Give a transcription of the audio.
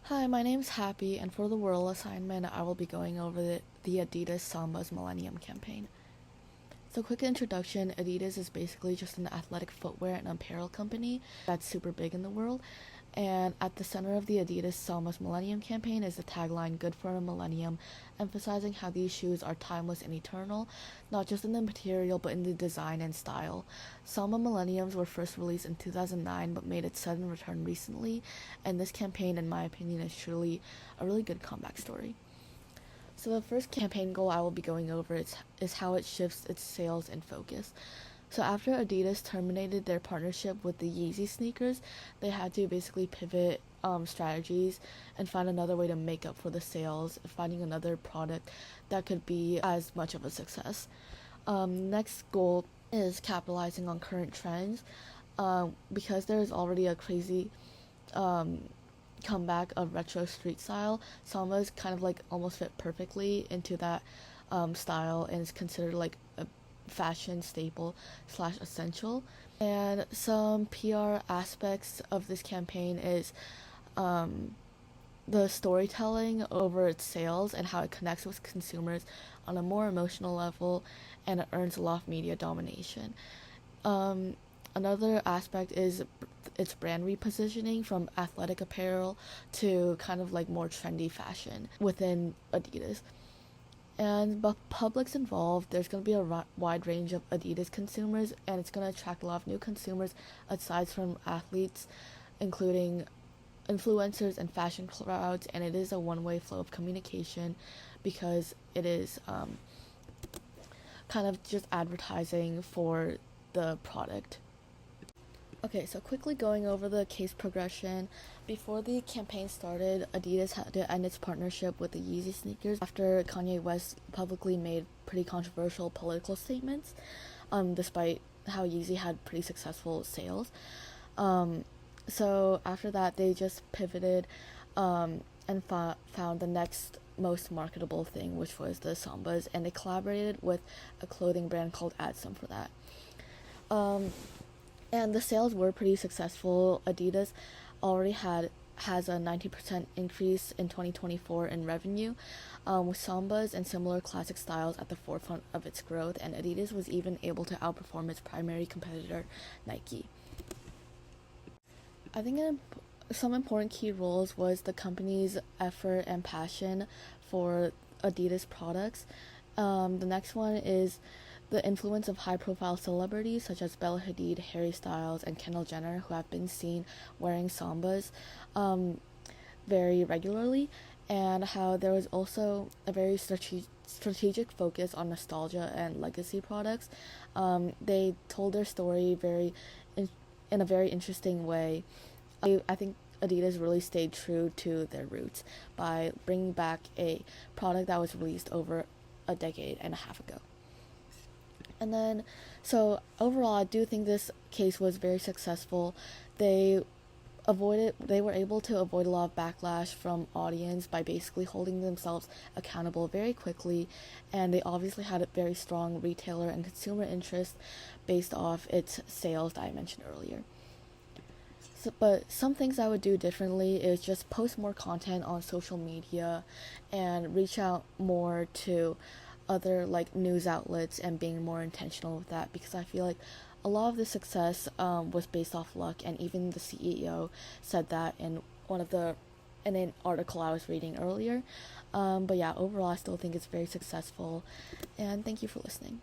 Hi, my name's Happy, and for the whirl assignment, I will be going over the Adidas Samba's Millennium campaign. So, quick introduction: Adidas is basically just an athletic footwear and apparel company that's super big in the world. And at the center of the Adidas Sambas Millennium campaign is the tagline "Good for a Millennium," emphasizing how these shoes are timeless and eternal, not just in the material but in the design and style. Samba Millenniums were first released in 2009 but made its sudden return recently, and this campaign, in my opinion, is truly a really good comeback story. So the first campaign goal I will be going over is how it shifts its sales and focus. So after Adidas terminated their partnership with the Yeezy sneakers, they had to basically pivot strategies and find another way to make up for the sales, finding another product that could be as much of a success. Next goal is capitalizing on current trends, because there is already a crazy um, comeback of retro street style. Sambas kind of like almost fit perfectly into that style and is considered like a fashion staple slash essential. And some PR aspects of this campaign is um, the storytelling over its sales and how it connects with consumers on a more emotional level, and it earns a lot of media domination. Um, Another aspect is its brand repositioning from athletic apparel to kind of like more trendy fashion within Adidas. And but public's involved, there's going to be a wide range of Adidas consumers, and it's going to attract a lot of new consumers aside from athletes, including influencers and fashion crowds, and it is a one-way flow of communication because it is kind of just advertising for the product. Okay, so quickly going over the case progression. Before the campaign started, Adidas had to end its partnership with the Yeezy sneakers after Kanye West publicly made pretty controversial political statements, despite how Yeezy had pretty successful sales. Um, so after that, they just pivoted and found the next most marketable thing, which was the Sambas, and they collaborated with a clothing brand called Adsum for that. Um, and the sales were pretty successful. Adidas already has a 90% increase in 2024 in revenue, with Sambas and similar classic styles at the forefront of its growth, and Adidas was even able to outperform its primary competitor, Nike. I think some important key roles was the company's effort and passion for Adidas products. The next one is the influence of high-profile celebrities such as Bella Hadid, Harry Styles, and Kendall Jenner, who have been seen wearing Sambas very regularly, and how there was also a very strategic focus on nostalgia and legacy products. They told their story in a very interesting way. I think Adidas really stayed true to their roots by bringing back a product that was released over a decade and a half ago. And then, so overall, I do think this case was very successful. They they were able to avoid a lot of backlash from audience by basically holding themselves accountable very quickly, and they obviously had a very strong retailer and consumer interest based off its sales that I mentioned earlier. So, but some things I would do differently is just post more content on social media and reach out more to other like news outlets and being more intentional with that, because I feel like a lot of the success was based off luck, and even the CEO said that in an article I was reading earlier. But yeah, overall I still think it's very successful, and thank you for listening.